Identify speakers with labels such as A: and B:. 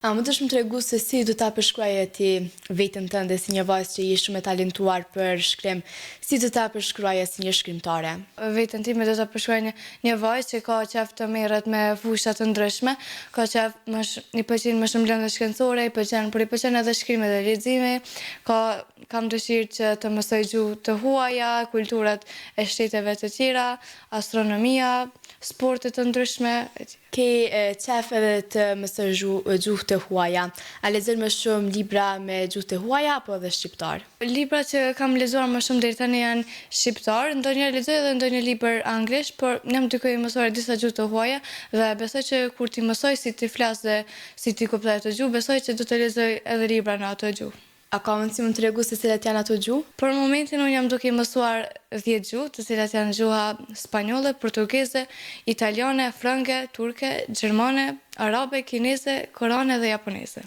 A: A më të shumë të regu se si du ta përshkruaje ti vetën tënde si një vajzë që je shumë e talentuar për shkrim, si du ta përshkruaje si një shkrimtare?
B: Vetën time do ta përshkruaj një vajzë që ka qef të merret me fusha të ndryshme, ka qef i pëlqejnë më shumë lëndët shkencore, por i pëlqen edhe shkrimi dhe leximi, kam dëshirë që të mësoj gjuhë të huaja, kulturat e shteteve të tjera, astronomia, sporte të ndryshme.
A: Ke qef edhe të mësoj gjuhë të huaja. A lexon më shumë libra me gjuhë të huaja apo edhe shqiptar?
B: Libra që kam lexuar më shumë deri tani janë shqiptar, ndonjëherë lexoj edhe ndonjë libër anglisht, por jam duke i mësuar disa gjuhë të huaja dhe besoj që kur ti mësoj si ti flas dhe si ti kuptoj ato gjuhë, besoj që do të lexoj edhe libra në ato gjuhë.
A: A ka mundësi më të regu se cilat janë ato gjuhë?
B: Për momentin unë jam duke i mësuar 10 gjuhë, të cilat janë gjuha spanjolle, portugeze, italiane, frënge, turke, gjermane, arabe, kineze, korane dhe japoneze.